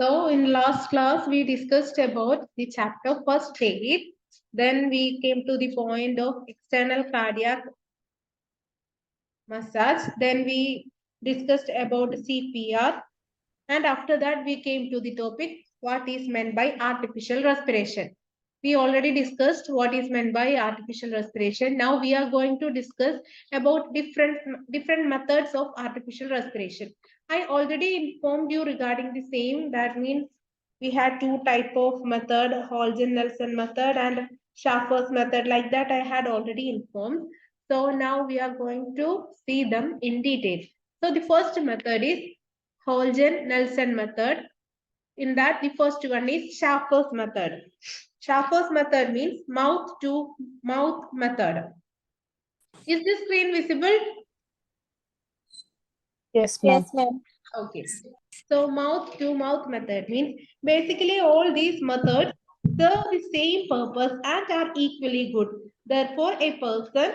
So in last class, we discussed about the chapter first aid. Then we came to the point of external cardiac massage. Then we discussed about CPR. And after that, we came to the topic, what is meant by artificial respiration. We already discussed what is meant by artificial respiration. Now we are going to discuss about different methods of artificial respiration. I already informed you regarding the same. That means we had two type of method, Holgen-Nelson method and Schaffer's method. Like that, I had already informed. So now we are going to see them in detail. So the first method is Holgen-Nelson method. In that, the first one is Schaffer's method. Schaffer's method means mouth-to-mouth method. Is this screen visible? Yes, ma'am. Yes, ma'am. Okay. So mouth-to-mouth method means basically all these methods serve the same purpose and are equally good. Therefore, a person,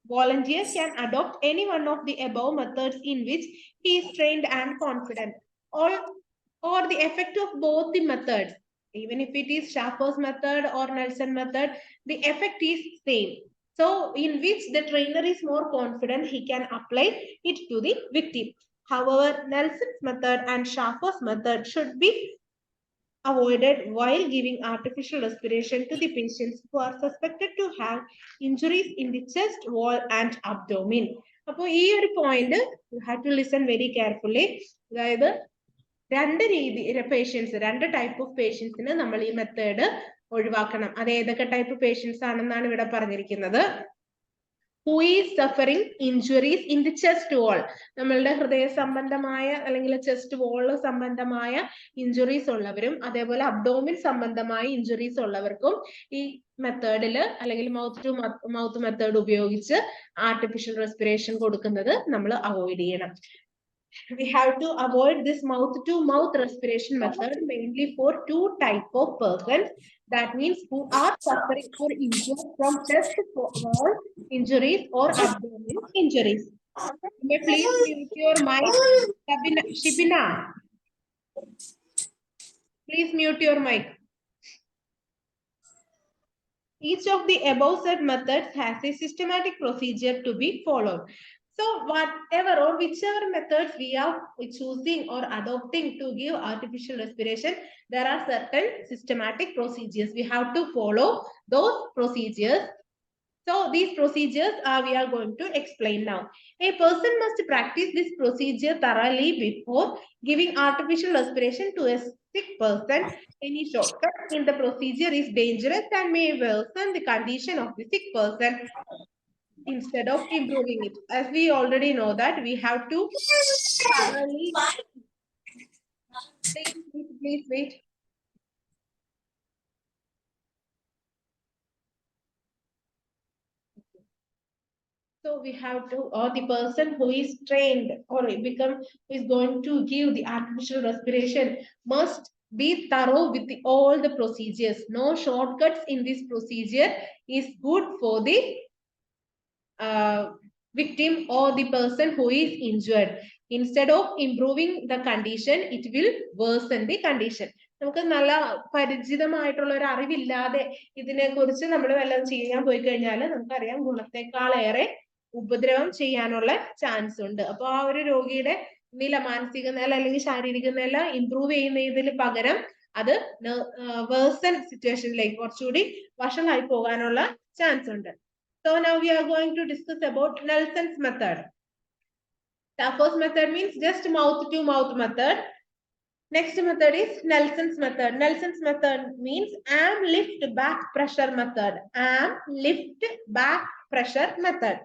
volunteer, can adopt any one of the above methods in which he is trained and confident. Or the effect of both the methods, even if it is Schaffer's method or Nelson method, the effect is same. So in which the trainer is more confident, he can apply it to the victim. However, Nelson's method and Schaffer's method should be avoided while giving artificial respiration to the patients who are suspected to have injuries in the chest wall and abdomen. അപ്പോൾ ഈ ഒരു point you have to listen very carefully. അതായത് രണ്ട് type of പേഷ്യൻസിന് നമ്മൾ ഈ method ഒഴിവാക്കണം. അത് ഏതൊക്കെ ടൈപ്പ് പേഷ്യൻസ് ആണെന്നാണ് ഇവിടെ പറഞ്ഞിരിക്കുന്നത്. Who is suffering injuries in the chest wall? നമ്മളുടെ ഹൃദയ സംബന്ധമായ അല്ലെങ്കിൽ ചെസ്റ്റ് വാൾ സംബന്ധമായ ഇഞ്ചുറീസ് ഉള്ളവരും അതേപോലെ അബ്ഡോമിൻ സംബന്ധമായ ഇഞ്ചുറീസ് ഉള്ളവർക്കും ഈ മെത്തേഡിൽ അല്ലെങ്കിൽ മൗത്ത് ടു മൗത്ത് മെത്തേഡ് ഉപയോഗിച്ച് ആർട്ടിഫിഷ്യൽ റെസ്പിറേഷൻ കൊടുക്കുന്നത് നമ്മൾ അവോയ്ഡ് ചെയ്യണം. We have to avoid this mouth-to-mouth respiration method mainly for two type of persons. That means who are suffering for injuries from chest wall injuries or abdominal injuries. May please mute your mic, Shibina. Please mute your mic. Each of the above said methods has a systematic procedure to be followed. So whatever or whichever methods we are choosing or adopting to give artificial respiration, there are certain systematic procedures. We have to follow those procedures. So these procedures we are going to explain now. A person must practice this procedure thoroughly before giving artificial respiration to a sick person. Any shortcut in the procedure is dangerous and may worsen the condition of the sick person instead of improving it. As we already know that we have to thoroughly... Please wait. So we have to, or the person who is trained or who is going to give the artificial respiration must be thorough with all the procedures. No shortcuts in this procedure is good for the victim or the person who is injured. Instead of improving the condition, it will worsen the condition. നമുക്ക് നല്ല പരിചിതമായിട്ടുള്ള ഒരു അറിവില്ലാതെ ഇതിനെ കുറിച്ച് നമ്മൾ വല്ലതും ചെയ്യാൻ പോയി കഴിഞ്ഞാൽ നമുക്കറിയാം ഗുണത്തെക്കാളേറെ ഉപദ്രവം ചെയ്യാനുള്ള ചാൻസ് ഉണ്ട്. അപ്പൊ ആ ഒരു രോഗിയുടെ നില, മാനസിക നില അല്ലെങ്കിൽ ശാരീരിക നില ഇംപ്രൂവ് ചെയ്യുന്നതിന് പകരം അത് വേഴ്സൺ സിറ്റുവേഷനിലേക്ക് കുറച്ചുകൂടി വഷളായി പോകാനുള്ള ചാൻസ് ഉണ്ട്. So now we are going to discuss about Nelson's method. Schaffer's method means just mouth-to-mouth method. Next method is Nelson's method. Nelson's method means arm lift back pressure method. Arm lift back pressure method.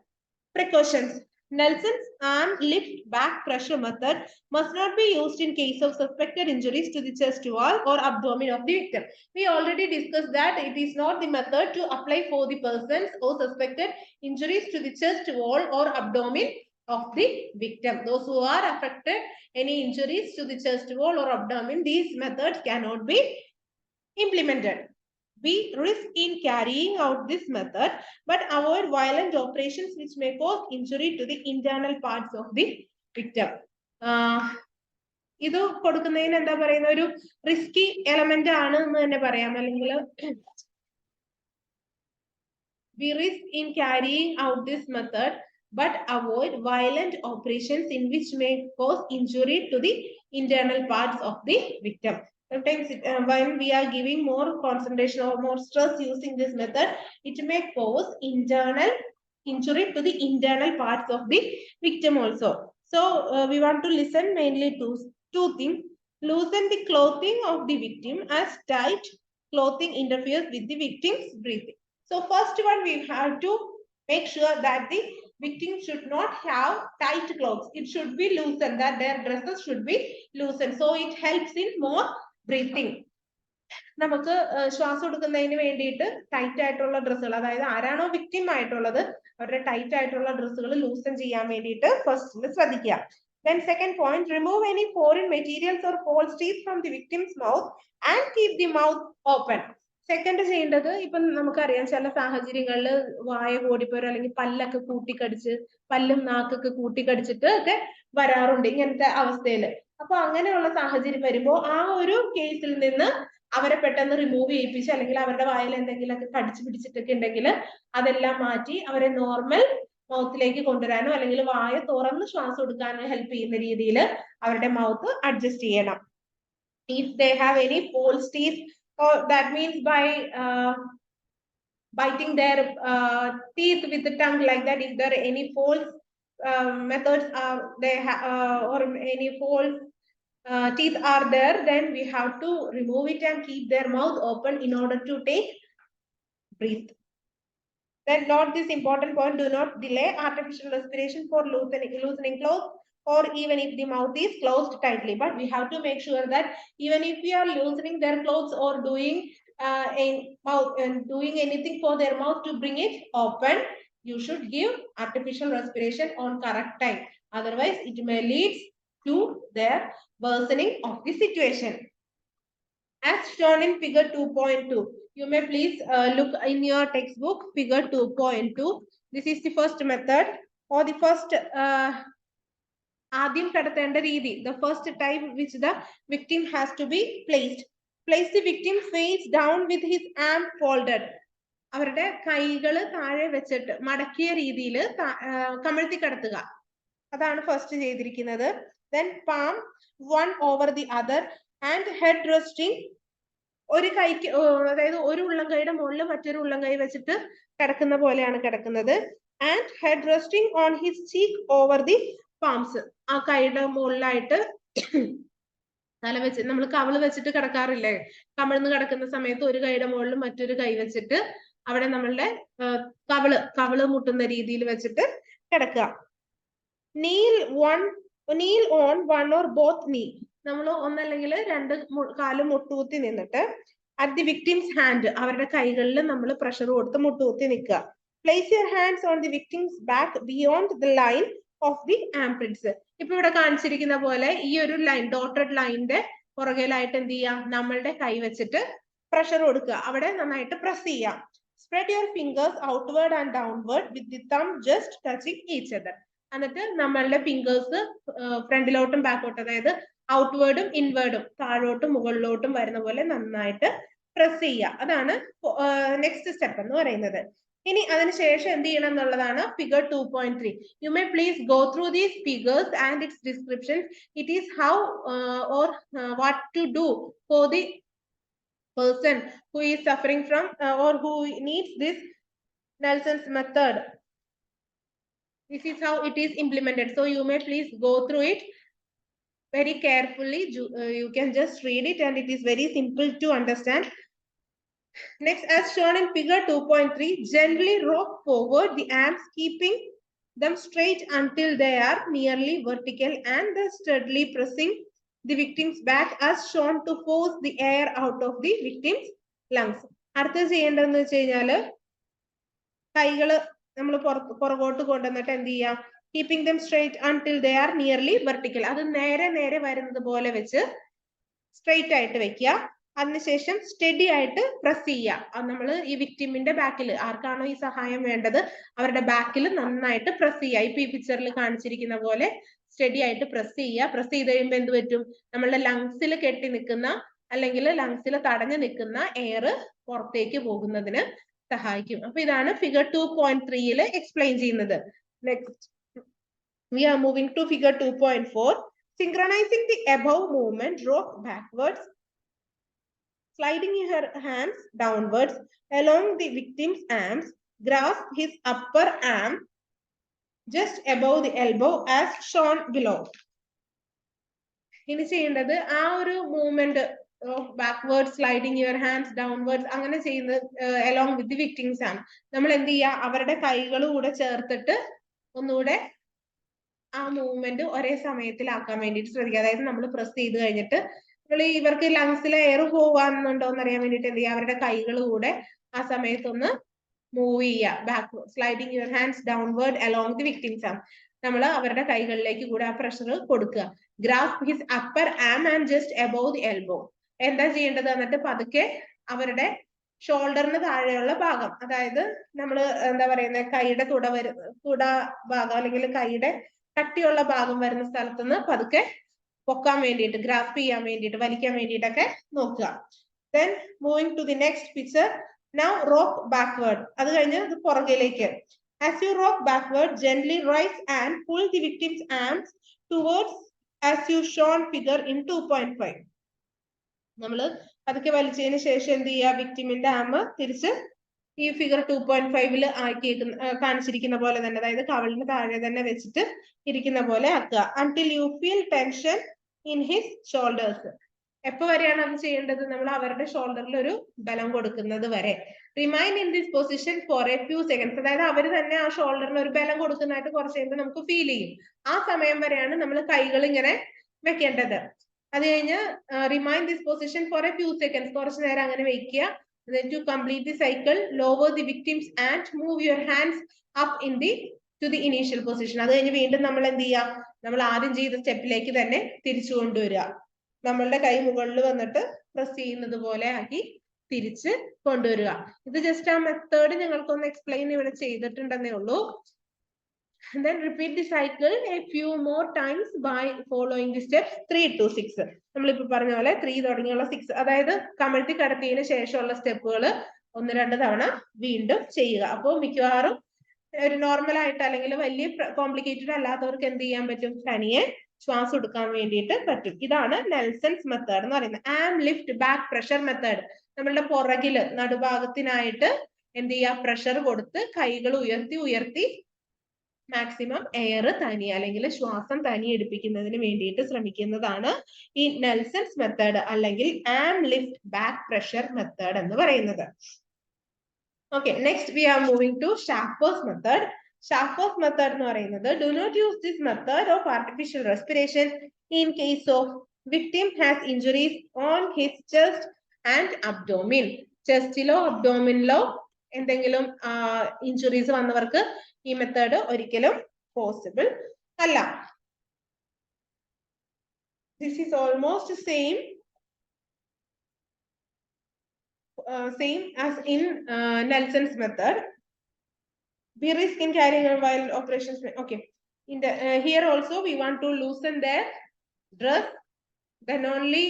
Precautions. Nelson's arm lift back pressure method must not be used in case of suspected injuries to the chest wall or abdomen of the victim. We already discussed that it is not the method to apply for the persons or suspected injuries to the chest wall or abdomen of the victim. Those who are affected any injuries to the chest wall or abdomen, these methods cannot be implemented. We risk in carrying out this method, but avoid violent operations which may cause injury to the internal parts of the victim. ഇത് കൊടുക്കുന്നതിന് എന്താ പറയുന്ന ഒരു risky element ആണ് എന്ന് തന്നെ പറയാം. അല്ലെങ്കിൽ we risk in carrying out this method but avoid violent operations in which may cause injury to the internal parts of the victim. Sometimes when we are giving more concentration or more stress using this method, it may cause internal injury to the internal parts of the victim also. So we want to listen mainly to two things. Loosen the clothing of the victim as tight clothing interferes with the victim's breathing. So first one, we have to make sure that the victim should not have tight clothes. It should be loosened, that their dresses should be loosened. So it helps in more breathing. നമുക്ക് ശ്വാസം എടുക്കുന്നതിന് വേണ്ടിയിട്ട് tight ആയിട്ടുള്ള ഡ്രസ്സുകൾ, അതായത് ആരാണോ victim ആയിട്ടുള്ളത് അവരുടെ ടൈറ്റ് ആയിട്ടുള്ള ഡ്രസ്സുകൾ ലൂസൺ ചെയ്യാൻ വേണ്ടിയിട്ട് ഫസ്റ്റ് ശ്രദ്ധിക്കുക. Then second point, remove any foreign materials or false teeth from the victim's mouth and keep the mouth open. Second ചെയ്യേണ്ടത്, ഇപ്പം നമുക്കറിയാം ചില സാഹചര്യങ്ങളിൽ വായ കൂടിപ്പോരോ അല്ലെങ്കിൽ പല്ലൊക്കെ കൂട്ടിക്കടിച്ച് പല്ലും നാക്കൊക്കെ കൂട്ടിക്കടിച്ചിട്ട് ഒക്കെ വരാറുണ്ട് ഇങ്ങനത്തെ അവസ്ഥയിൽ. അപ്പൊ അങ്ങനെയുള്ള സാഹചര്യം വരുമ്പോൾ ആ ഒരു കേസിൽ നിന്ന് അവരെ പെട്ടെന്ന് റിമൂവ് ചെയ്യിപ്പിച്ച് അല്ലെങ്കിൽ അവരുടെ വായിൽ എന്തെങ്കിലുമൊക്കെ കടിച്ചു പിടിച്ചിട്ടൊക്കെ ഉണ്ടെങ്കിൽ അതെല്ലാം മാറ്റി അവരെ നോർമൽ മൗത്തിലേക്ക് കൊണ്ടുവരാനോ അല്ലെങ്കിൽ വായ തുറന്ന് ശ്വാസം എടുക്കാനോ ഹെൽപ്പ് ചെയ്യുന്ന രീതിയിൽ അവരുടെ മൗത്ത് അഡ്ജസ്റ്റ് ചെയ്യണം. If they have any false teeth, or that means by biting their teeth with the tongue like that, if there are any false methods they have or any false teeth are there, then we have to remove it and keep their mouth open in order to take breathe. Then note this important point, do not delay artificial respiration for loosening clothes or even if the mouth is closed tightly. But we have to make sure that even if we are loosening their clothes or doing doing anything for their mouth to bring it open, you should give artificial respiration on correct time. Otherwise, it may lead to their worsening of the situation. As shown in figure 2.2, you may please look in your textbook figure 2.2. This is the first method or the first ആദ്യം കടത്തേണ്ട രീതി. The first type which the victim has to be placed. Place the victim face down with his arm folded. അവരുടെ കൈകൾ താഴെ വെച്ചിട്ട് മടക്കിയ രീതിയിൽ കമഴ്ത്തി കിടത്തുക. അതാണ് first ചെയ്തിരിക്കുന്നത്. Then palm one over the other and head resting. ഒരു കൈക്ക്, അതായത് ഒരു ഉള്ളം കൈയുടെ മുകളിൽ മറ്റൊരു ഉള്ളം കൈ വെച്ചിട്ട് കിടക്കുന്ന പോലെയാണ് കിടക്കുന്നത്. And head resting on his cheek over the palms. ആ കൈയുടെ മുകളിലായിട്ട് തല വെച്ച് നമ്മൾ കവിള് വെച്ചിട്ട് കിടക്കാറില്ലേ, കമിഴ്ന്ന് കിടക്കുന്ന സമയത്ത് ഒരു കൈയുടെ മുകളിൽ മറ്റൊരു കൈ വെച്ചിട്ട് അവിടെ നമ്മളുടെ കവിള് മുട്ടുന്ന രീതിയിൽ വെച്ചിട്ട് കിടക്കുക. kneel on one or both knee. നമ്മൾ ഒന്നല്ലെങ്കിൽ രണ്ട് കാലും മുട്ടുകുത്തി നിന്നിട്ട് at the victim's hand, അവരുടെ കൈകളിൽ നമ്മൾ പ്രഷർ കൊടുത്ത് മുട്ടുകുത്തി നിൽക്കുക. Place your hands on the victim's back beyond the line of the armpits. ഇപ്പൊ ഇവിടെ കാണിച്ചിരിക്കുന്ന പോലെ ഈ ഒരു ലൈൻ, ഡോട്ടഡ് ലൈനിന്റെ പുറകിലായിട്ട് എന്ത് ചെയ്യാം, നമ്മളുടെ കൈ വെച്ചിട്ട് പ്രഷർ കൊടുക്കുക, അവിടെ നന്നായിട്ട് പ്രസ് ചെയ്യാം. Spread your fingers outward and downward with the thumb just touching each other. എന്നിട്ട് നമ്മളുടെ ഫിംഗേഴ്സ് ഫ്രണ്ടിലോട്ടും ബാക്കോട്ടും, അതായത് ഔട്ട്വേർഡും ഇൻവേർഡും താഴോട്ടും മുകളിലോട്ടും വരുന്ന പോലെ നന്നായിട്ട് പ്രസ് ചെയ്യുക. അതാണ് നെക്സ്റ്റ് സ്റ്റെപ്പ് എന്ന് പറയുന്നത്. ഇനി അതിനുശേഷം എന്ത് ചെയ്യണം എന്നുള്ളതാണ് figure 2.3. You may please go through these figures and its description. It is how or what to do for the person who is suffering from or who needs this Nelson's method. This is how it is implemented. So you may please go through it very carefully. You can just read it and it is very simple to understand. Next, as shown in figure 2.3, gently rock forward the arms, keeping them straight until they are nearly vertical and steadily pressing the victim's back as shown to force the air out of the victim's lungs. അടുത്ത ചെയ്യേണ്ടതെന്ന് വെച്ച് കഴിഞ്ഞാല് കൈകള് നമ്മൾ പുറകോട്ട് കൊണ്ടുവന്നിട്ട് എന്ത് ചെയ്യാം, keeping dum straight until they are nearly vertical. അത് നേരെ വരുന്നത് പോലെ വെച്ച് സ്ട്രെയിറ്റ് ആയിട്ട് വെക്കുക. അതിനുശേഷം സ്റ്റഡി ആയിട്ട് പ്രസ് ചെയ്യുക. നമ്മൾ ഈ വിക്ടിമിന്റെ ബാക്കിൽ ആർക്കാണോ ഈ സഹായം വേണ്ടത് അവരുടെ ബാക്കിൽ നന്നായിട്ട് പ്രസ് ചെയ്യുക. ഇപ്പൊ ഈ പിക്ചറിൽ കാണിച്ചിരിക്കുന്ന പോലെ സ്റ്റഡി ആയിട്ട് പ്രസ് ചെയ്യുക. പ്രസ് ചെയ്ത് കഴിയുമ്പോൾ എന്ത് പറ്റും? നമ്മളുടെ ലങ്സിൽ കെട്ടി നിൽക്കുന്ന അല്ലെങ്കിൽ ലങ്സിൽ തടഞ്ഞു നിൽക്കുന്ന എയർ പുറത്തേക്ക് പോകുന്നതിന് സഹായിക്കും. അപ്പൊ ഇതാണ് ഫിഗർ 2.3 എക്സ്പ്ലെയിൻ ചെയ്യുന്നത്. Next we are moving to figure 2.4. Synchronizing the above movement, rock backwards, sliding her hands downwards along the victim's arms, grasp his upper arm just above the elbow as shown below. ഇനി ചെയ്യേണ്ടത് ആ ഒരു movement backward sliding your hands downwards അങ്ങനെ ചെയ്യുന്നത് along with the victims ആണ്. നമ്മൾ എന്ത് ചെയ്യുക? അവരുടെ കൈകൾ കൂടെ ചേർത്തിട്ട് ഒന്നുകൂടെ ആ മൂവ്മെന്റ് ഒരേ സമയത്തിലാക്കാൻ വേണ്ടിയിട്ട് ശ്രദ്ധിക്കുക. അതായത് നമ്മൾ പ്രസ് ചെയ്ത് കഴിഞ്ഞിട്ട് നമ്മൾ ഇവർക്ക് ലങ്സിലെ എയർ പോവാന്നുണ്ടോ എന്ന് അറിയാൻ വേണ്ടിയിട്ട് എന്ത് ചെയ്യുക? അവരുടെ കൈകൾ കൂടെ ആ സമയത്തൊന്ന് മൂവ് ചെയ്യുക. Backward sliding your hands downward along the victims ആണ്. നമ്മൾ അവരുടെ കൈകളിലേക്ക് കൂടെ ആ പ്രഷർ കൊടുക്കുക. Grasp his upper am and just above the elbow. എന്താ ചെയ്യേണ്ടത്? എന്നിട്ട് പതുക്കെ അവരുടെ ഷോൾഡറിന് താഴെയുള്ള ഭാഗം, അതായത് നമ്മൾ എന്താ പറയുന്നത്, കൈയുടെ തുട ഭാഗം അല്ലെങ്കിൽ കൈയുടെ കട്ടിയുള്ള ഭാഗം വരുന്ന സ്ഥലത്തുനിന്ന് പതുക്കെ പൊക്കാൻ വേണ്ടിയിട്ട്, ഗ്രാസ്പ് ചെയ്യാൻ വേണ്ടിയിട്ട്, വലിക്കാൻ വേണ്ടിയിട്ടൊക്കെ നോക്കുക. Then moving to the next picture. Now rock backward. അത് കഴിഞ്ഞ് ഇത് പുറകിലേക്ക്. As you rock backward, gently rise and pull the victim's arms towards as you shown figure in 2.5. നമ്മൾ പതുക്കെ വലിച്ചതിന് ശേഷം എന്ത് ചെയ്യുക? വിക്ടിമിന്റെ ആം തിരിച്ച് ഈ ഫിഗർ 2.5 ആക്കി കാണിച്ചിരിക്കുന്ന പോലെ തന്നെ, അതായത് കവളിന് താഴെ തന്നെ വെച്ചിട്ട് ഇരിക്കുന്ന പോലെ ആക്കുക. until you feel tension in his shoulders. എപ്പോ വരെയാണ് അത് ചെയ്യേണ്ടത്? നമ്മൾ അവരുടെ ഷോൾഡറിൽ ഒരു ബലം കൊടുക്കുന്നത് വരെ. Remain in this position for a few seconds. അതായത് അവർ തന്നെ ആ ഷോൾഡറിന് ഒരു ബലം കൊടുക്കുന്നതായിട്ട് കുറച്ച് കഴിയുമ്പോൾ നമുക്ക് ഫീൽ ചെയ്യും. ആ സമയം വരെയാണ് നമ്മൾ കൈകൾ ഇങ്ങനെ വെക്കേണ്ടത്. അത് കഴിഞ്ഞ് remain this position for a few seconds, കുറച്ച് നേരം അങ്ങനെ വെക്കുക. then to complete the cycle, lower the victims and move your hands up in the to the initial position. അത് കഴിഞ്ഞ് വീണ്ടും നമ്മൾ എന്ത് ചെയ്യാം? നമ്മൾ ആദ്യം ചെയ്ത സ്റ്റെപ്പിലേക്ക് തന്നെ തിരിച്ചു കൊണ്ടുവരിക. നമ്മളുടെ കൈ മുകളിൽ വന്നിട്ട് പ്രസ് ചെയ്യുന്നത് പോലെ ആക്കി തിരിച്ച് കൊണ്ടുവരിക. ഇത് ജസ്റ്റ് ആ മെത്തേഡ് ഞങ്ങൾക്കൊന്ന് എക്സ്പ്ലെയിൻ ഇവിടെ ചെയ്തിട്ടുണ്ടെന്നേ ഉള്ളൂ. then repeat the cycle a few more times by following the steps 3 to 6. നമ്മളിപ്പോ പറഞ്ഞ പോലെ 3 തുടങ്ങിയുള്ള 6, അതായത് കമഴ്ത്തി കടത്തിയതിനു ശേഷമുള്ള സ്റ്റെപ്പുകൾ 1-2 തവണ വീണ്ടും ചെയ്യുക. അപ്പോൾ മിക്കവാറും ഒരു നോർമൽ ആയിട്ട് അല്ലെങ്കിൽ വലിയ കോംപ്ലിക്കേറ്റഡ് അല്ലാത്തവർക്ക് എന്ത് ചെയ്യാൻ പറ്റും? തനിയെ ശ്വാസം എടുക്കാൻ വേണ്ടിയിട്ട് പറ്റും. ഇതാണ് നെൽസൺസ് മെത്തേഡ് എന്ന് പറയുന്നത്. ആം ലിഫ്റ്റ് ബാക്ക് പ്രഷർ മെത്തേഡ്. നമ്മളുടെ പുറകില് നടുഭാഗത്തിനായിട്ട് എന്ത് ചെയ്യുക? പ്രഷർ കൊടുത്ത് കൈകൾ ഉയർത്തി ഉയർത്തി മാക്സിമം എയർ തനിയെ അല്ലെങ്കിൽ ശ്വാസം തനിയെ എടുപ്പിക്കുന്നതിന് വേണ്ടിയിട്ട് ശ്രമിക്കുന്നതാണ് ഈ നെൽസൺസ് മെത്തേഡ് അല്ലെങ്കിൽ arm lift back pressure method എന്ന് പറയുന്നത്. Okay, next we are moving to Schafer's method. Schafer's method എന്ന് പറയുന്നത്, do not use this method of artificial respiration in case of victim has injuries on his chest and abdomen. ചെസ്റ്റിലോ അബ്ഡോമിനിലോ എന്തെങ്കിലും injuries വന്നവർക്ക് ഈ method ഒരിക്കലും possible അല്ല. This is almost same as in Nelson's method. We risk in carrying on while operations. Okay, in the here also we want to loosen their dress, then only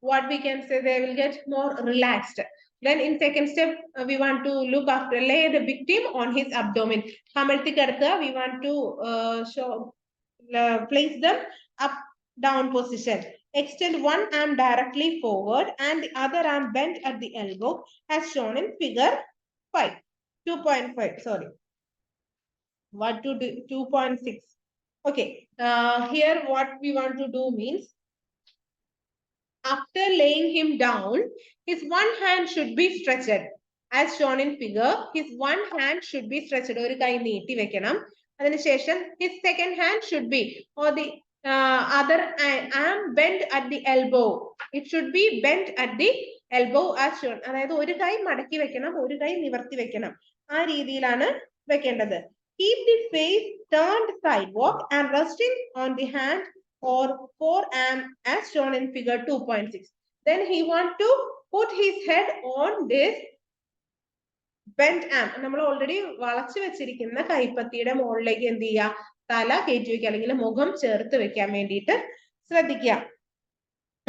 what we can say they will get more relaxed. Then in second step we want to look after, lay the victim on his abdomen. Kamalthi kadutha, we want to place them up down position. Extend one arm directly forward and the other arm bent at the elbow as shown in figure 5. 2.5, sorry. What to do? 2.6. Okay, here what we want to do means, after laying him down, his one hand should be stretched as shown in figure. His one hand should be stretched. ഒരു കൈ നീട്ടി വെക്കണം. അതിനുശേഷം his second hand should be, or the other arm bent at the elbow. It should be bent at the elbow as shown. അതായത് ഒരു കൈ മടക്കി വെക്കണം, ഒരു കൈ നിവർത്തി വെക്കണം. ആ രീതിയിലാണ് വെക്കേണ്ടത്. Keep the face turned sidewalk and resting on the hand or forearm as shown in figure 2.6. Then he want to put his head on this bent arm. നമ്മൾ ഓൾറെഡി വളച്ചു വെച്ചിരിക്കുന്ന കൈപ്പത്തിയുടെ മുകളിലേക്ക് എന്ത് ചെയ്യുക? തല കയറ്റി വെക്കുക അല്ലെങ്കിൽ മുഖം ചേർത്ത് വെക്കാൻ വേണ്ടിയിട്ട് ശ്രദ്ധിക്കുക.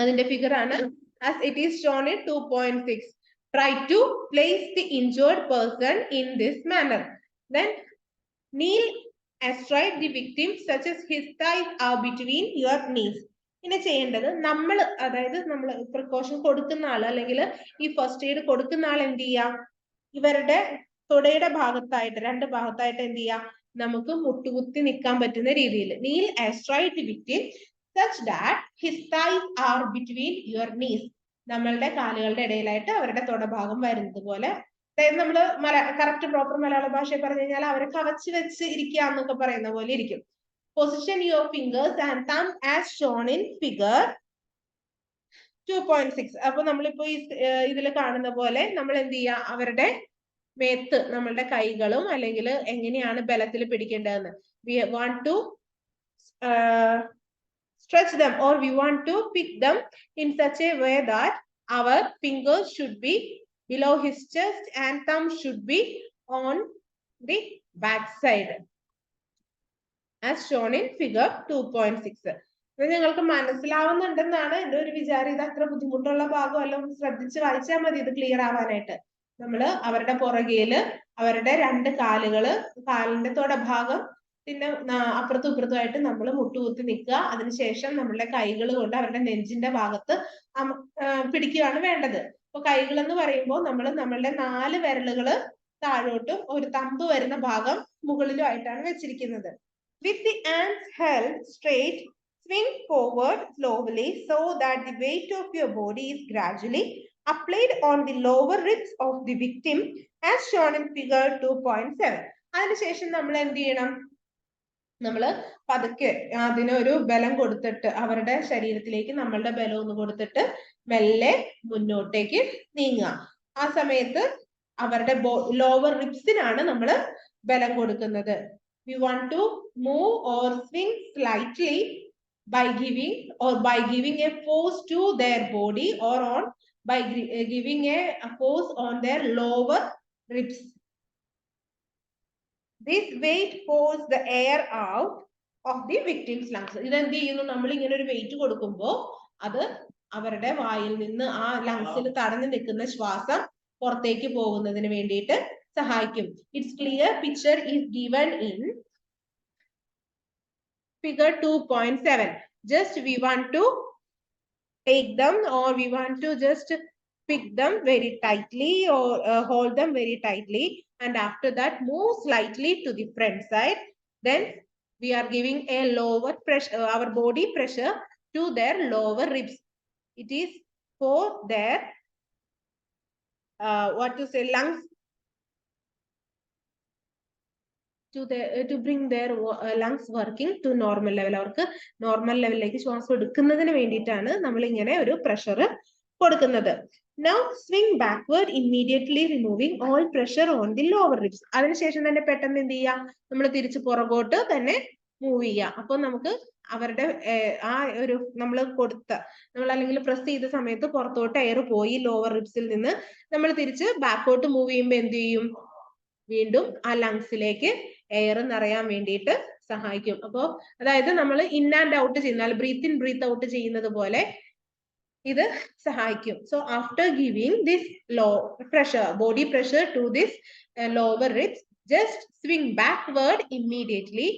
അതിന്റെ ഫിഗർ ആണ് as it is shown in 2.6. Try to place the injured person in this manner. Then kneel astride the victim such as his thighs are between your knees. ഇനി ചെയ്യേണ്ടത് നമ്മൾ, അതായത് നമ്മൾ പ്രിക്കോഷൻ കൊടുക്കുന്ന ആള് അല്ലെങ്കിൽ ഈ ഫസ്റ്റ് എയ്ഡ് കൊടുക്കുന്ന ആൾ എന്ത് ചെയ്യാം, ഇവരുടെ തുടയുടെ ഭാഗത്തായിട്ട് രണ്ട് ഭാഗത്തായിട്ട് എന്ത് ചെയ്യാം, നമുക്ക് മുട്ടുകുത്തി നിൽക്കാൻ പറ്റുന്ന രീതിയിൽ kneel astride the victim such that his thighs are between your knees. നമ്മളുടെ കാലുകളുടെ ഇടയിലായിട്ട് അവരുടെ തുടഭാഗം വരുന്നത് പോലെ, അതായത് നമ്മള് കറക്റ്റ് പ്രോപ്പർ മലയാള ഭാഷയിൽ പറഞ്ഞു കഴിഞ്ഞാൽ അവരെ കവച്ച് വെച്ച് ഇരിക്കുക എന്നൊക്കെ പറയുന്ന പോലെ ഇരിക്കും. പൊസിഷൻ യുവർ ഫിംഗേഴ്സ് ആൻഡ് തം ആസ് ഷോൺ ഇൻ ഫിഗർ 2.6. അപ്പൊ നമ്മളിപ്പോ ഇതിൽ കാണുന്ന പോലെ നമ്മൾ എന്ത് ചെയ്യുക, അവരുടെ മേത്ത് നമ്മളുടെ കൈകളും അല്ലെങ്കിൽ എങ്ങനെയാണ് ബലത്തിൽ പിടിക്കേണ്ടതെന്ന് we want to stretch them or we want to pick them in such a way that our fingers should be below his chest and thumb should be on the back side as shown in figure 2.6. ഇത് നിങ്ങൾക്ക് മനസ്സിലാവുന്നുണ്ടെന്നാണ് എൻ്റെ ഒരു വിചാരം. ഇത് അത്ര ബുദ്ധിമുട്ടുള്ള ഭാഗമല്ല, ശ്രദ്ധിച്ച് വായിച്ചാൽ മതി ഇത് ക്ലിയർ ആവാനായിട്ട്. നമ്മള് അവരുടെ പുറകില് അവരുടെ രണ്ട് കാലിന്റെ തൊടഭാഗം പിന്നെ അപ്പുറത്തും ഇപ്പുറത്തുമായിട്ട് നമ്മൾ മുട്ടുകുത്തി നിൽക്കുക. അതിനുശേഷം നമ്മളുടെ കൈകൾ കൊണ്ട് അവരുടെ നെഞ്ചിന്റെ ഭാഗത്ത് പിടിക്കുകയാണ് വേണ്ടത്. അപ്പൊ കൈകൾ എന്ന് പറയുമ്പോൾ നമ്മൾ നമ്മളുടെ 4 വിരലുകള് താഴോട്ടും ഒരു തമ്പ് വരുന്ന ഭാഗം മുകളിലുമായിട്ടാണ് വെച്ചിരിക്കുന്നത്. With the hands held straight, swing forward slowly so that the weight of your body is gradually applied on the lower ribs of the victim as shown in figure 2.7. അതിനുശേഷം നമ്മൾ എന്ത് ചെയ്യണം, നമ്മള് പതുക്കെ അതിനൊരു ബലം കൊടുത്തിട്ട് അവരുടെ ശരീരത്തിലേക്ക് നമ്മളുടെ ബലം ഒന്ന് കൊടുത്തിട്ട് മെല്ലെ മുന്നോട്ടേക്ക് നീങ്ങുക. ആ സമയത്ത് അവരുടെ ലോവർ റിബ്സിനാണ് നമ്മൾ ബലം കൊടുക്കുന്നത്. We want to move or swing slightly by giving a force to their body or by giving a force on their lower ribs. This weight pulls the air out of the victim's lungs. ഇതെന്ത് ചെയ്യുന്നു, നമ്മൾ ഇങ്ങനെ ഒരു wait കൊടുക്കുമ്പോൾ അത് അവരുടെ വായിൽ നിന്ന് ആ ലങ്സിൽ തടഞ്ഞു നിൽക്കുന്ന ശ്വാസം പുറത്തേക്ക് പോകുന്നതിന് വേണ്ടിയിട്ട് സഹായിക്കും. Its clear picture is given in figure 2.7. Just we want to take them or we want to just pick them very tightly or hold them very tightly, and after that move slightly to the front side. Then we are giving a lower pressure, our body pressure to their lower ribs. It is for their lungs to bring their lungs working to normal level. അവർക്ക് normal ലെവലിലേക്ക് ശ്വാസം എടുക്കുന്നതിന് വേണ്ടിയിട്ടാണ് നമ്മൾ ഇങ്ങനെ ഒരു pressure കൊടുക്കുന്നത്. Now swing backward immediately removing all pressure on the lower ribs. അതിനുശേഷം തന്നെ പെട്ടെന്ന് എന്ത് ചെയ്യാം, നമ്മൾ തിരിച്ച് പുറകോട്ട് തന്നെ മൂവ് ചെയ്യുക. അപ്പൊ നമുക്ക് അവരുടെ ആ ഒരു നമ്മൾ അല്ലെങ്കിൽ പ്രസ് ചെയ്ത സമയത്ത് പുറത്തോട്ട് എയർ പോയി ലോവർ റിബ്സിൽ നിന്ന് നമ്മൾ തിരിച്ച് ബാക്കോട്ട് മൂവ് ചെയ്യുമ്പോൾ എന്ത് ചെയ്യും, വീണ്ടും ആ ലങ്സിലേക്ക് എയർ നിറയാൻ വേണ്ടിയിട്ട് സഹായിക്കും. അപ്പോ അതായത് നമ്മൾ ഇൻ ആൻഡ് ഔട്ട് ചെയ്യുന്ന ബ്രീത്ത് ഇൻ ബ്രീത്ത് ഔട്ട് ചെയ്യുന്നത് പോലെ ഇത് സഹായിക്കും. So after giving this low pressure, body pressure to this lower ribs, just swing backward immediately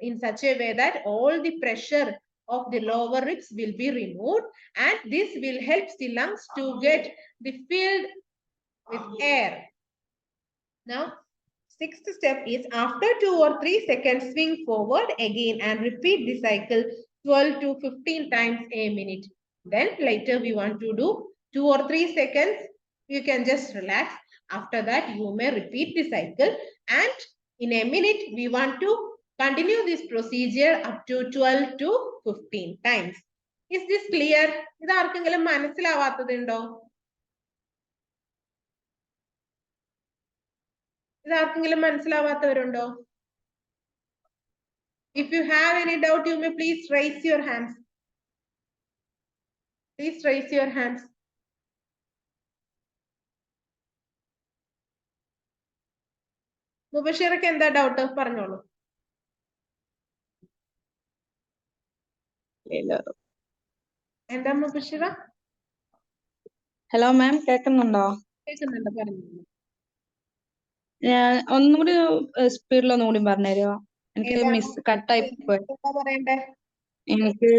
in such a way that all the pressure of the lower ribs will be removed, and this will help the lungs to get the filled with air. Now 6th step is after 2 or 3 seconds swing forward again and repeat the cycle 12 to 15 times a minute. Then later we want to do 2 or 3 seconds. You can just relax. After that you may repeat the cycle, and in a minute we want to continue this procedure up to 12 to 15 times. Is this clear? ഇത് ആർക്കെങ്കിലും മനസ്സിലാവാത്തതുണ്ടോ? ഇത് ആർക്കെങ്കിലും മനസ്സിലാവാത്തവരുണ്ടോ? If you have any doubt, you may please raise your hands. Please raise your hands. മുബഷിറക്ക് എന്താ doubt പറഞ്ഞോളൂ. എന്താ Mubashira? Hello ma'am, കേൾക്കുന്നുണ്ടോ? കേൾക്കുന്നുണ്ട്, പറഞ്ഞു. ഞാൻ ഒന്നുകൂടി സ്പീഡിൽ ഒന്നുകൂടി പറഞ്ഞുതരുമോ? എനിക്ക് മിസ് കട്ടായി പോയി. പറയണ്ടേ? എനിക്ക്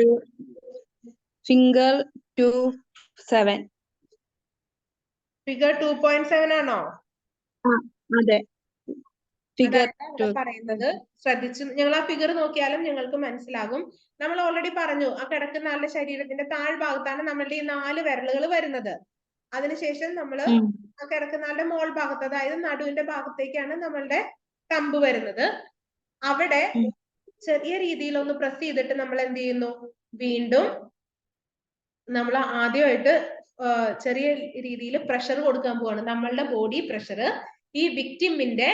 ഫിംഗർ 2.7. ഫിഗർ 2.7 ആണോ? അതെ, ഫിഗർ പറയുന്നത് ശ്രദ്ധിച്ചു. ഞങ്ങൾ ആ ഫിഗർ നോക്കിയാലും ഞങ്ങൾക്ക് മനസ്സിലാകും. നമ്മൾ ഓൾറെഡി പറഞ്ഞു, ആ കിടക്കുന്ന ആളുടെ ശരീരത്തിന്റെ താഴ്ഭാഗത്താണ് നമ്മളുടെ ഈ 4 വിരലുകൾ വരുന്നത്. അതിനുശേഷം നമ്മൾ ആ കിടക്കുന്ന ആളുടെ മോൾ ഭാഗത്ത്, അതായത് നടുവിന്റെ ഭാഗത്തേക്കാണ് നമ്മളുടെ തമ്പ് വരുന്നത്. അവിടെ ചെറിയ രീതിയിൽ ഒന്ന് പ്രസ് ചെയ്തിട്ട് നമ്മൾ എന്ത് ചെയ്യുന്നു? വീണ്ടും നമ്മൾ ആദ്യമായിട്ട് ചെറിയ രീതിയിൽ പ്രഷർ കൊടുക്കാൻ പോവാണ്. നമ്മളുടെ ബോഡി പ്രഷർ ഈ വിക്ടിമിന്റെ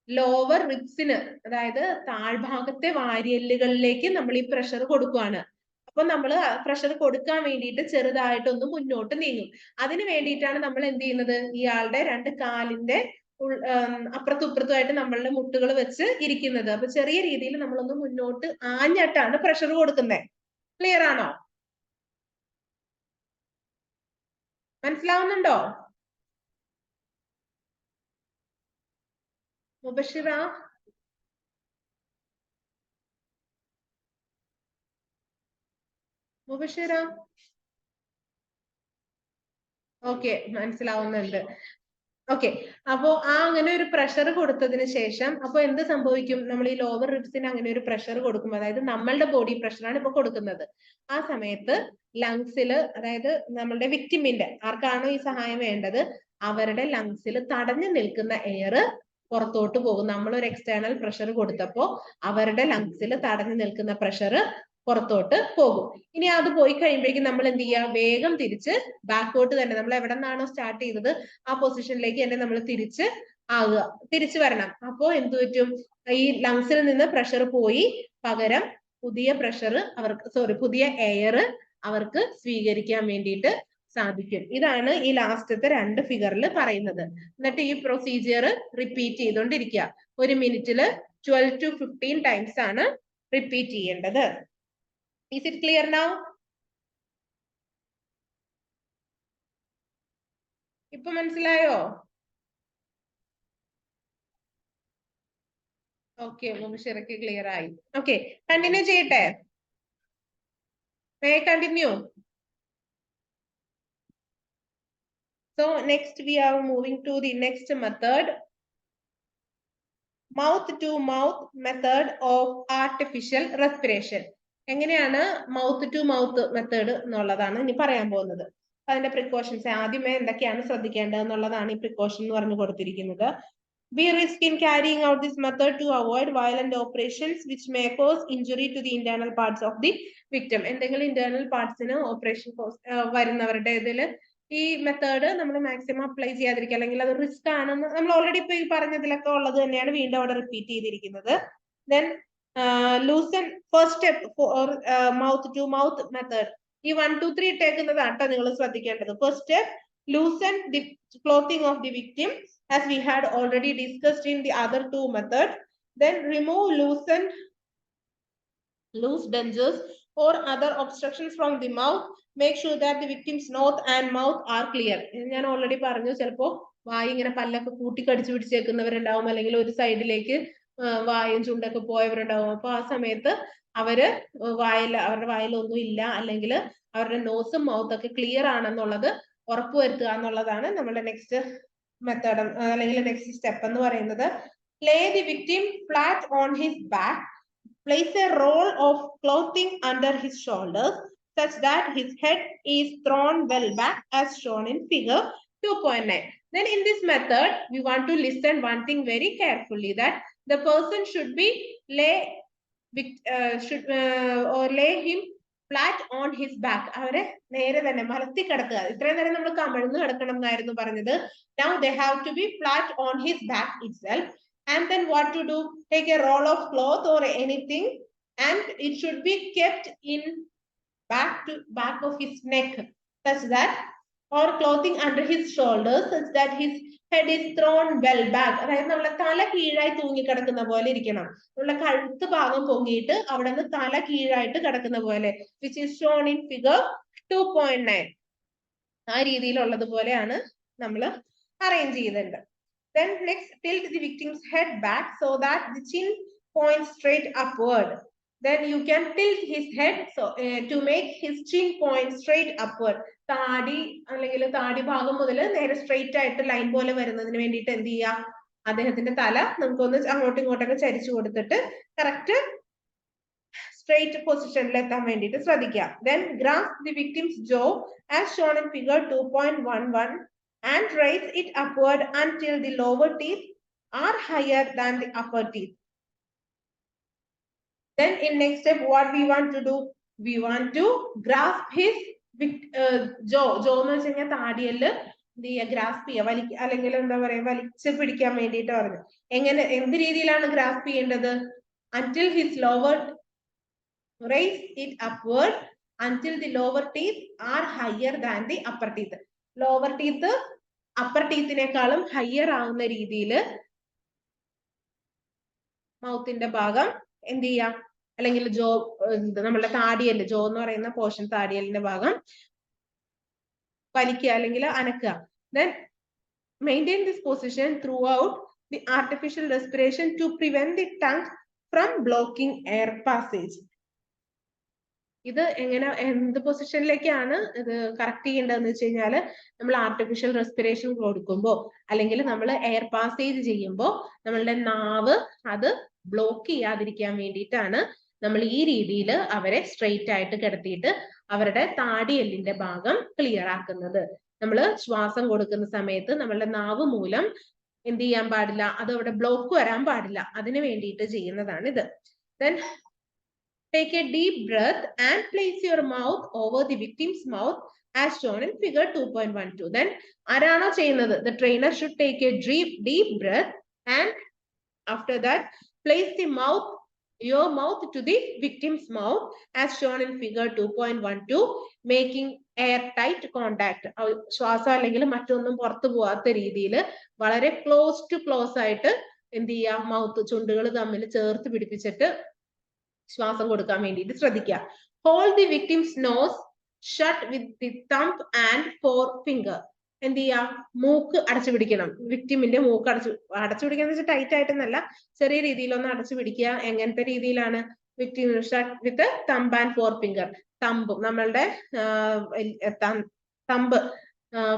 ലോവർ റിബ്സിന്, അതായത് താഴ്ഭാഗത്തെ വാരിയല്ലുകളിലേക്ക് നമ്മൾ ഈ പ്രഷർ കൊടുക്കുകയാണ്. അപ്പൊ നമ്മൾ പ്രഷർ കൊടുക്കാൻ വേണ്ടിയിട്ട് ചെറുതായിട്ടൊന്ന് മുന്നോട്ട് നീങ്ങും. അതിന് വേണ്ടിയിട്ടാണ് നമ്മൾ എന്ത് ചെയ്യുന്നത്? ഇയാളുടെ 2 കാലിന്റെ അപ്പുറത്തും ഇപ്പുറത്തുമായിട്ട് നമ്മളുടെ മുട്ടുകൾ വെച്ച് ഇരിക്കുന്നത്. അപ്പൊ ചെറിയ രീതിയിൽ നമ്മളൊന്ന് മുന്നോട്ട് ആഞ്ഞിട്ടാണ് പ്രഷർ കൊടുക്കുന്നത്. ക്ലിയർ ആണോ? മനസ്സിലാവുന്നുണ്ടോ മുബഷിറ? മുബഷിറ, ഓക്കെ, മനസ്സിലാവുന്നുണ്ട്. ഓക്കെ, അപ്പോ അങ്ങനെ ഒരു പ്രഷർ കൊടുത്തതിന് ശേഷം അപ്പൊ എന്ത് സംഭവിക്കും? നമ്മൾ ഈ ലോവർ റിബ്സിന് അങ്ങനെ ഒരു പ്രഷർ കൊടുക്കും, അതായത് നമ്മളുടെ ബോഡി പ്രഷറാണ് ഇപ്പൊ കൊടുക്കുന്നത്. ആ സമയത്ത് ലങ്സിൽ, അതായത് നമ്മളുടെ വിക്ടിമിന്റെ, ആർക്കാണോ ഈ സഹായം വേണ്ടത്, അവരുടെ ലങ്സിൽ തടഞ്ഞു നിൽക്കുന്ന എയർ പുറത്തോട്ട് പോകും. നമ്മൾ ഒരു എക്സ്റ്റേണൽ പ്രഷർ കൊടുത്തപ്പോ അവരുടെ ലങ്സിൽ തടഞ്ഞു നിൽക്കുന്ന പ്രഷർ പുറത്തോട്ട് പോകും. ഇനി അത് പോയി കഴിയുമ്പോഴേക്കും നമ്മൾ എന്ത് ചെയ്യുക? വേഗം തിരിച്ച് ബാക്കോട്ട് തന്നെ, നമ്മൾ എവിടെ നിന്നാണോ സ്റ്റാർട്ട് ചെയ്തത് ആ പൊസിഷനിലേക്ക് തന്നെ നമ്മൾ തിരിച്ചു വരണം. അപ്പോ എന്ത് പറ്റും? ഈ ലങ്സിൽ നിന്ന് പ്രഷർ പോയി പകരം പുതിയ പ്രഷർ പുതിയ എയർ അവർക്ക് സ്വീകരിക്കാൻ വേണ്ടിയിട്ട് സാധിക്കും. ഇതാണ് ഈ ലാസ്റ്റത്തെ 2 ഫിഗറിൽ പറയുന്നത്. എന്നിട്ട് ഈ പ്രൊസീജിയർ റിപ്പീറ്റ് ചെയ്തുകൊണ്ടിരിക്കുക. 1 മിനിറ്റിൽ 12 to 15 ടൈംസ് ആണ് റിപ്പീറ്റ് ചെയ്യേണ്ടത്. Is it clear now? ഇപ്പൊ മനസ്സിലായോ? ഓക്കെ, മുബഷിറക്ക് ക്ലിയർ ആയി. ഓക്കെ, കണ്ടിന്യൂ ചെയ്യട്ടെ? May I continue? So next we are moving to the next method, mouth to mouth method of artificial respiration. എങ്ങനെയാണ് mouth to mouth method എന്നുള്ളതാണ് ഇനി പറയാൻ പോകുന്നത്. അതിന്റെ പ്രിക്കോഷൻസ് ആദ്യമേ എന്തൊക്കെയാണ് ശ്രദ്ധിക്കേണ്ടത് എന്നുള്ളതാണ് ഈ പ്രിക്കോഷൻ എന്ന് പറഞ്ഞു കൊടുത്തിരിക്കുന്നത്. We risk in carrying out this method to avoid violent operations which may cause injury to the internal parts of the victim. എന്തെങ്കിലും ഇന്റേണൽ പാർട്സിന് ഓപ്പറേഷൻ വരുന്നവരുടെ ഇതിൽ ഈ മെത്തേഡ് നമ്മൾ മാക്സിമം അപ്ലൈ ചെയ്യാതിരിക്കുക, അല്ലെങ്കിൽ അത് റിസ്ക് ആണെന്ന് നമ്മൾ ഓൾറെഡി ഇപ്പൊ ഈ പറഞ്ഞതിലൊക്കെ ഉള്ളത് തന്നെയാണ് വീണ്ടും അവിടെ റിപ്പീറ്റ് ചെയ്തിരിക്കുന്നത്. Then loosen first step for mouth to mouth method. ഈ 1, 2, 3 ഇട്ടേക്കുന്നതാണ് കേട്ടോ നിങ്ങൾ ശ്രദ്ധിക്കേണ്ടത്. First step, loosen the clothing of the victim as we had already discussed in the other 2 methods. Then remove loose dentures or other obstructions from the mouth. Make sure that the victim's nose and mouth are clear. ഞാൻ already പറഞ്ഞു, ചിലപ്പോ വായി ഇങ്ങനെ പല്ലൊക്കെ കൂട്ടി കടിച്ചു പിടിച്ചേക്കുന്നവരുണ്ടാവും, അല്ലെങ്കിൽ ഒരു സൈഡിലേക്ക് വായും ചുണ്ടൊക്കെ പോയവരുണ്ടാവും. അപ്പൊ ആ സമയത്ത് അവരുടെ വായിലൊന്നും ഇല്ല, അല്ലെങ്കിൽ അവരുടെ നോസും മൗത്തൊക്കെ ക്ലിയർ ആണെന്നുള്ളത് ഉറപ്പുവരുത്തുക എന്നുള്ളതാണ് നമ്മുടെ നെക്സ്റ്റ് മെത്തേഡ് അല്ലെങ്കിൽ നെക്സ്റ്റ് സ്റ്റെപ്പ് എന്ന് പറയുന്നത്. Lay the victim flat on his back. Place a roll of clothing under his shoulders such that his head is thrown well back as shown in figure 2.9. Then in this method, we want to listen one thing very carefully, that the person should lay him flat on his back. അവരെ നേരെ തന്നെ മലത്തി കിടക്കുക. ഇത്രയും നേരം നമ്മൾ കമിഴ്ന്ന് കിടക്കണം എന്നായിരുന്നു പറഞ്ഞത്. Now they have to be flat on his back itself. And then what to do? Take a roll of cloth or anything, and it should be kept in back of his neck, such that, or clothing under his shoulders, such that his Head is thrown well back. അതായത് നമ്മളെ തല കീഴായി തൂങ്ങിക്കിടക്കുന്ന പോലെ ഇരിക്കണം. നമ്മളെ കഴുത്ത് ഭാഗം പൊങ്ങിയിട്ട് അവിടെ നിന്ന് തല കീഴായിട്ട് കിടക്കുന്ന പോലെ, which is shown in figure 2.9. ആ രീതിയിലുള്ളതുപോലെയാണ് നമ്മൾ അറേഞ്ച് ചെയ്തിട്ടുണ്ട്. Then next, tilt the victim's head back so that the chin points straight upward. Then you can tilt his head so to make his chin point straight upward. താടി അല്ലെങ്കിൽ താടി ഭാഗം മുതൽ നേരെ straight ആയിട്ട് ലൈൻ പോലെ വരുന്നതിന് വേണ്ടിയിട്ട് എന്ത് ചെയ്യാം, അദ്ദേഹത്തിന്റെ തല നമുക്കൊന്ന് അങ്ങോട്ടും ഇങ്ങോട്ടൊക്കെ ചരിച്ചു കൊടുത്തിട്ട് കറക്റ്റ് സ്ട്രെയിറ്റ് പൊസിഷനിൽ എത്താൻ വേണ്ടിയിട്ട് ശ്രദ്ധിക്കാം. Then grasp the victim's jaw as shown in figure 2.11 and raise it upward until the lower teeth are higher than the upper teeth. Then in next step, what we want to do? We want to grasp his jaw. Jaw എന്ന് വെച്ച് കഴിഞ്ഞാൽ താടിയല് എന്ത് ചെയ്യുക, grasp ചെയ്യുക, അല്ലെങ്കിൽ എന്താ പറയുക, വലിച്ചു പിടിക്കാൻ വേണ്ടിയിട്ട് പറഞ്ഞു. എങ്ങനെ, എന്ത് രീതിയിലാണ് ഗ്രാസ്പ് ചെയ്യേണ്ടത്? Until his lower, raise it upward until the lower teeth are higher than the upper teeth. Lower teeth upper teethനേക്കാളും ഹയർ ആവുന്ന രീതിയിൽ മൗത്തിന്റെ ഭാഗം എന്ത് ചെയ്യാം, അല്ലെങ്കിൽ ജോ, നമ്മുടെ താടിയല്, ജോ എന്ന് പറയുന്ന പോർഷൻ, താടിയലിന്റെ ഭാഗം വലിക്കുക അല്ലെങ്കിൽ അനക്കുക. Then maintain this position throughout the artificial respiration to prevent the tongue from blocking air passage. ഇത് എങ്ങനെ, എന്ത് പൊസിഷനിലേക്കാണ് ഇത് കറക്റ്റ് ചെയ്യേണ്ടതെന്ന് വെച്ച് കഴിഞ്ഞാല്, നമ്മൾ ആർട്ടിഫിഷ്യൽ റെസ്പിറേഷൻ കൊടുക്കുമ്പോൾ അല്ലെങ്കിൽ നമ്മൾ എയർ പാസേജ് ചെയ്യുമ്പോൾ നമ്മളുടെ നാവ് അത് ബ്ലോക്ക് ചെയ്യാതിരിക്കാൻ വേണ്ടിയിട്ടാണ് നമ്മൾ ഈ രീതിയിൽ അവരെ സ്ട്രെയിറ്റ് ആയിട്ട് കിടത്തിയിട്ട് അവരുടെ താടിയെല്ലിന്റെ ഭാഗം ക്ലിയർ ആക്കുന്നത്. നമ്മൾ ശ്വാസം കൊടുക്കുന്ന സമയത്ത് നമ്മളുടെ നാവ് മൂലം എന്ത് ചെയ്യാൻ പാടില്ല, അത് അവിടെ ബ്ലോക്ക് വരാൻ പാടില്ല, അതിന് വേണ്ടിയിട്ട് ചെയ്യുന്നതാണ് ഇത്. Then take a deep breath and place your mouth over the victim's mouth as shown in figure 2.12. Then ആരാണോ ചെയ്യുന്നത്, the trainer should take a deep breath and after that place the mouth, your mouth to the victim's mouth as shown in figure 2.12, making airtight contact. ശ്വാസം അല്ലെങ്കിൽ മറ്റൊന്നും പുറത്തു പോവാത്ത രീതിയിൽ വളരെ close ആയിട്ട് എന്ത് ചെയ്യാം, മൗത്ത്, ചുണ്ടുകൾ തമ്മിൽ ചേർത്ത് പിടിപ്പിച്ചിട്ട് ശ്വാസം കൊടുക്കാൻ വേണ്ടിയിട്ട് ശ്രദ്ധിക്കുക. Hold the victim's nose shut with the thumb and forefinger. എന്ത് ചെയ്യാം, മൂക്ക് അടച്ചു പിടിക്കണം. വിക്ടിമിന്റെ മൂക്ക് അടച്ചു പിടിക്കുക എന്ന് വെച്ചാൽ ടൈറ്റ് ആയിട്ടൊന്നല്ല, ചെറിയ രീതിയിലൊന്ന് അടച്ചു പിടിക്കുക. എങ്ങനത്തെ രീതിയിലാണ്? Victim shut with thumb and forefinger. Thumb, നമ്മളുടെ തമ്പ്,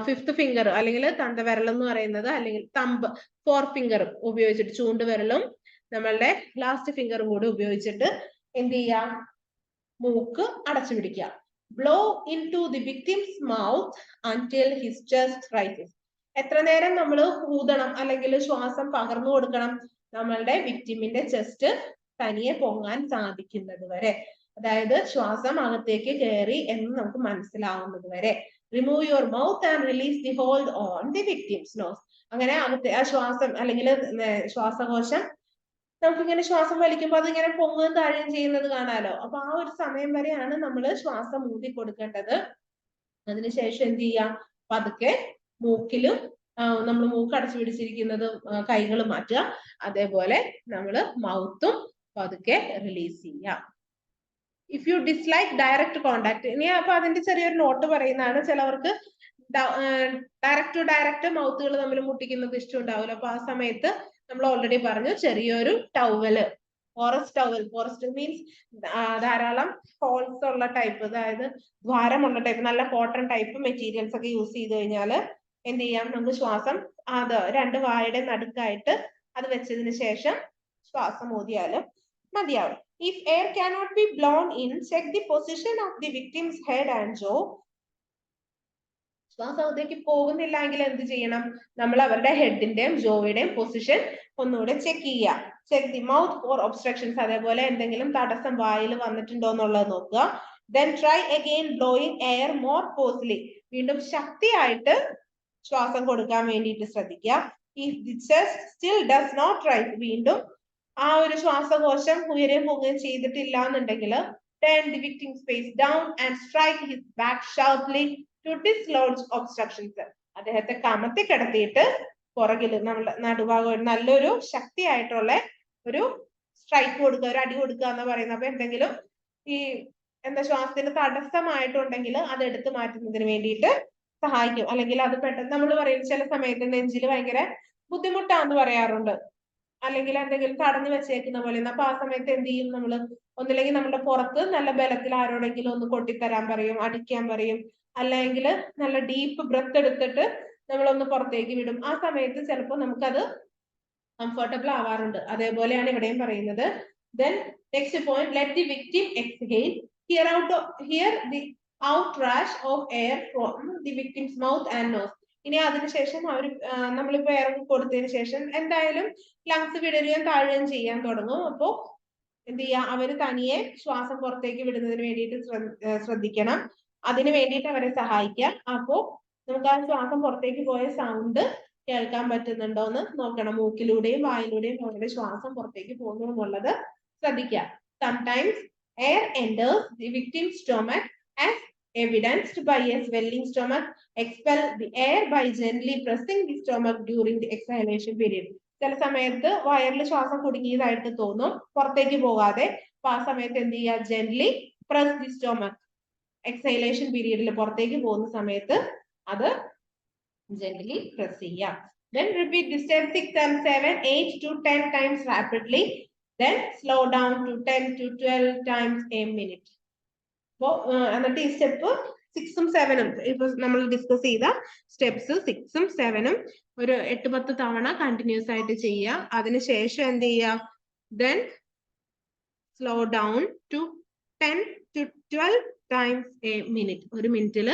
ഫിഫ്ത് ഫിംഗർ അല്ലെങ്കിൽ തന്തവിരൽ എന്ന് പറയുന്നത്, അല്ലെങ്കിൽ തമ്പ്, ഫോർഫിംഗർ ഉപയോഗിച്ചിട്ട്, ചൂണ്ടുവിരലും നമ്മളുടെ ലാസ്റ്റ് ഫിംഗറും കൂടി ഉപയോഗിച്ചിട്ട് എന്ത് ചെയ്യാം, മൂക്ക് അടച്ചു പിടിക്കുക. Blow into the victim's mouth until his chest rises. എത്ര നേരം നമ്മൾ ഊതണം അല്ലെങ്കിൽ ശ്വാസം പകർന്നു കൊടുക്കണം? നമ്മളുടെ വിക്ടിമിന്റെ ചെസ്റ്റ് തനിയെ പൊങ്ങാൻ സാധിക്കുന്നത് വരെ, അതായത് ശ്വാസം അകത്തേക്ക് കയറി എന്ന് നമുക്ക് മനസ്സിലാവുന്നത് വരെ. Remove your mouth and release the hold on the victim's nose. അങ്ങനെ അകത്തെ ആ ശ്വാസം അല്ലെങ്കിൽ ശ്വാസകോശം നമുക്കിങ്ങനെ ശ്വാസം വലിക്കുമ്പോൾ അതിങ്ങനെ പൊങ്ങുകയും താഴുകയും ചെയ്യുന്നത് കാണാലോ. അപ്പൊ ആ ഒരു സമയം വരെയാണ് നമ്മൾ ശ്വാസം ഊതി കൊടുക്കേണ്ടത്. അതിനുശേഷം എന്ത് ചെയ്യാം, പതുക്കെ മൂക്കിലും നമ്മൾ മൂക്ക് അടച്ചു പിടിച്ചിരിക്കുന്നത് കൈകൾ മാറ്റുക, അതേപോലെ നമ്മൾ മൗത്തും പതുക്കെ റിലീസ് ചെയ്യാം. If you dislike direct contact, ഇനി അപ്പൊ അതിന്റെ ചെറിയൊരു നോട്ട് പറയുന്നതാണ്. ചിലവർക്ക് ഡയറക്റ്റ് മൗത്തുകൾ തമ്മിൽ മുട്ടിക്കുന്നത് ഇഷ്ടമുണ്ടാവില്ല. അപ്പൊ ആ സമയത്ത് നമ്മൾ ഓൾറെഡി പറഞ്ഞു, ചെറിയൊരു ടവല്, ഫോറസ്റ്റ് മീൻസ് ധാരാളം ഹോൾസ് ഉള്ള ടൈപ്പ്, അതായത് ദ്വാരമുള്ള ടൈപ്പ്, നല്ല കോട്ടൺ ടൈപ്പ് മെറ്റീരിയൽസ് ഒക്കെ യൂസ് ചെയ്ത് കഴിഞ്ഞാൽ എന്ത് ചെയ്യാം, നമുക്ക് ശ്വാസം അത് രണ്ട് വായുടെ നടുക്കായിട്ട് അത് വെച്ചതിന് ശേഷം ശ്വാസം ഊതിയാലും മതിയാവും. If air cannot be blown in, check the position of the victim's head and jaw. ശ്വാസം അകത്തേക്ക് പോകുന്നില്ല എങ്കിൽ എന്ത് ചെയ്യണം, നമ്മൾ അവരുടെ ഹെഡിന്റെയും ജോയുടെയും പൊസിഷൻ ഒന്നുകൂടെ ചെക്ക് ചെയ്യുക. Check the mouth for obstructions, അതേപോലെ എന്തെങ്കിലും തടസ്സം വായിൽ വന്നിട്ടുണ്ടോ എന്നുള്ളത് നോക്കുക. Then try again blowing air more forcefully. വീണ്ടും ശക്തിയായിട്ട് ശ്വാസം കൊടുക്കാൻ വേണ്ടിയിട്ട് ശ്രദ്ധിക്കുക. If the chest still does not rise, വീണ്ടും ആ ഒരു ശ്വാസകോശം ഉയരുകയും പോവുകയും ചെയ്തിട്ടില്ല എന്നുണ്ടെങ്കിൽ turn the victim's face down and strike his back sharply to dislodge obstructions. അദ്ദേഹത്തെ കമത്തി കിടത്തിയിട്ട് പുറകിൽ നമ്മുടെ നടുഭാഗം നല്ലൊരു ശക്തിയായിട്ടുള്ള ഒരു സ്ട്രൈക്ക് കൊടുക്കുക, ഒരു അടി കൊടുക്കുക എന്ന് പറയുന്നത്. അപ്പൊ എന്തെങ്കിലും ഈ എന്താ ശ്വാസത്തിന് തടസ്സമായിട്ടുണ്ടെങ്കിൽ അത് എടുത്തു മാറ്റുന്നതിന് വേണ്ടിയിട്ട് സഹായിക്കും. അല്ലെങ്കിൽ അത് പെട്ടെന്ന് നമ്മൾ പറയും ചില സമയത്ത് നെഞ്ചിൽ ഭയങ്കര ബുദ്ധിമുട്ടാന്ന് പറയാറുണ്ട്, അല്ലെങ്കിൽ എന്തെങ്കിലും തടഞ്ഞു വെച്ചേക്കുന്ന പോലെ. അപ്പൊ ആ സമയത്ത് എന്ത് ചെയ്യും നമ്മൾ, ഒന്നില്ലെങ്കിൽ നമ്മുടെ പുറത്ത് നല്ല ബലത്തിൽ ആരോടെങ്കിലും ഒന്ന് കൊട്ടിത്തരാൻ പറയും, അടിക്കാൻ പറയും, അല്ലെങ്കിൽ നല്ല ഡീപ്പ് ബ്രത്ത് എടുത്തിട്ട് നമ്മളൊന്ന് പുറത്തേക്ക് വിടും. ആ സമയത്ത് ചിലപ്പോൾ നമുക്കത് കംഫർട്ടബിൾ ആവാറുണ്ട്. അതേപോലെയാണ് ഇവിടെയും പറയുന്നത്. Then next point, let the victim exhale. Here the outrush of air from the victim's mouth and nose. ഇനി അതിനുശേഷം അവർ നമ്മളിപ്പോ എയർ കൊടുത്തതിന് ശേഷം എന്തായാലും ലങ്സ് വിടരുകയും താഴുകയും ചെയ്യാൻ തുടങ്ങും. അപ്പോ എന്ത് ചെയ്യാ, അവര് തനിയെ ശ്വാസം പുറത്തേക്ക് വിടുന്നതിന് വേണ്ടിയിട്ട് ശ്രദ്ധിക്കണം. അതിന് വേണ്ടിയിട്ട് അവരെ സഹായിക്കാം. അപ്പോ നമുക്ക് ആ ശ്വാസം പുറത്തേക്ക് പോയ സൗണ്ട് കേൾക്കാൻ പറ്റുന്നുണ്ടോ എന്ന് നോക്കണം. മൂക്കിലൂടെയും വായിലൂടെയും അവരുടെ ശ്വാസം പുറത്തേക്ക് പോകുന്നു എന്നുള്ളത് ശ്രദ്ധിക്കുക. Sometimes air enters the victim's stomach as evidenced by a swelling stomach. Expel the air by gently pressing the stomach during the exhalation period. ചില സമയത്ത് വയറിൽ ശ്വാസം കുടുങ്ങിയതായിട്ട് തോന്നും, പുറത്തേക്ക് പോകാതെ. അപ്പൊ ആ സമയത്ത് എന്ത് ചെയ്യുക, ജെന്റ്ലി പ്രസ് ദി സ്റ്റൊമക്. എക്സൈലേഷൻ പീരീഡിൽ പുറത്തേക്ക് പോകുന്ന സമയത്ത് അത് gently press ചെയ്യാം. Then repeat this step 6 and 7, 8 to 10 times rapidly. Then slow down to 10 to 12 times a minute. അപ്പോ എന്നിട്ട് ഈ സ്റ്റെപ്പ് 6ഉം 7ഉം ഇപ്പൊ നമ്മൾ ഡിസ്കസ് ചെയ്ത സ്റ്റെപ്സ് 6ഉം 7ഉം ഒരു 8-10 തവണ കണ്ടിന്യൂസ് ആയിട്ട് ചെയ്യുക. അതിനുശേഷം എന്ത് ചെയ്യുക, then slow down to 10 to 12 times a minute. ഒരു മിനിറ്റിൽ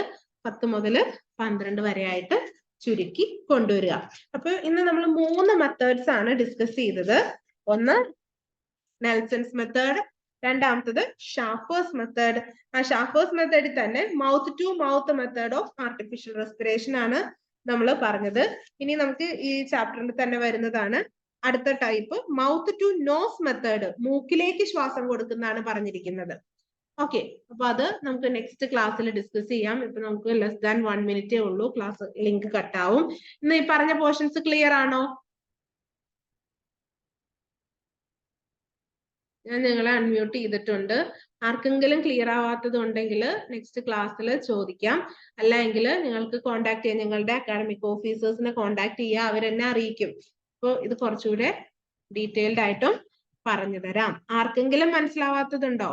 10 മുതൽ 12 വരെ ആയിട്ട് ചുരുക്കി കൊണ്ടുവരിക. അപ്പൊ ഇന്ന് നമ്മൾ 3 മെത്തേഡ്സ് ആണ് ഡിസ്കസ് ചെയ്തത്. ഒന്ന് നെൽസൺസ് മെത്തേഡ്, രണ്ടാമത്തത് ഷാഫേഴ്സ് മെത്തേഡ്. ആ ഷാഫേഴ്സ് മെത്തേഡിൽ തന്നെ mouth to mouth method of artificial respiration ആണ് നമ്മൾ പറഞ്ഞത്. ഇനി നമുക്ക് ഈ ചാപ്റ്ററിൽ തന്നെ വരുന്നതാണ് അടുത്ത type, mouth to nose method. മൂക്കിലേക്ക് ശ്വാസം കൊടുക്കുന്നതാണ് പറഞ്ഞിരിക്കുന്നത്. ഓക്കെ, അപ്പൊ അത് നമുക്ക് നെക്സ്റ്റ് ക്ലാസ്സിൽ ഡിസ്കസ് ചെയ്യാം. ഇപ്പൊ നമുക്ക് ലെസ് ദാൻ 1 മിനിറ്റേ ഉള്ളൂ, ക്ലാസ് ലിങ്ക് കട്ടാവും. ഇന്ന് ഈ പറഞ്ഞ പോർഷൻസ് ക്ലിയർ ആണോ? ഞാൻ നിങ്ങളെ അൺമ്യൂട്ട് ചെയ്തിട്ടുണ്ട്. ആർക്കെങ്കിലും ക്ലിയർ ആവാത്തത് ഉണ്ടെങ്കിൽ നെക്സ്റ്റ് ക്ലാസ്സിൽ ചോദിക്കാം. അല്ലെങ്കിൽ നിങ്ങൾക്ക് കോൺടാക്ട് ചെയ്യാം, ഞങ്ങളുടെ അക്കാഡമിക് ഓഫീസേഴ്സിനെ കോൺടാക്ട് ചെയ്യുക, അവരെന്നെ അറിയിക്കും. അപ്പോൾ ഇത് കുറച്ചുകൂടെ ഡീറ്റെയിൽഡ് ആയിട്ടും പറഞ്ഞു തരാം. ആർക്കെങ്കിലും മനസ്സിലാവാത്തതുണ്ടോ?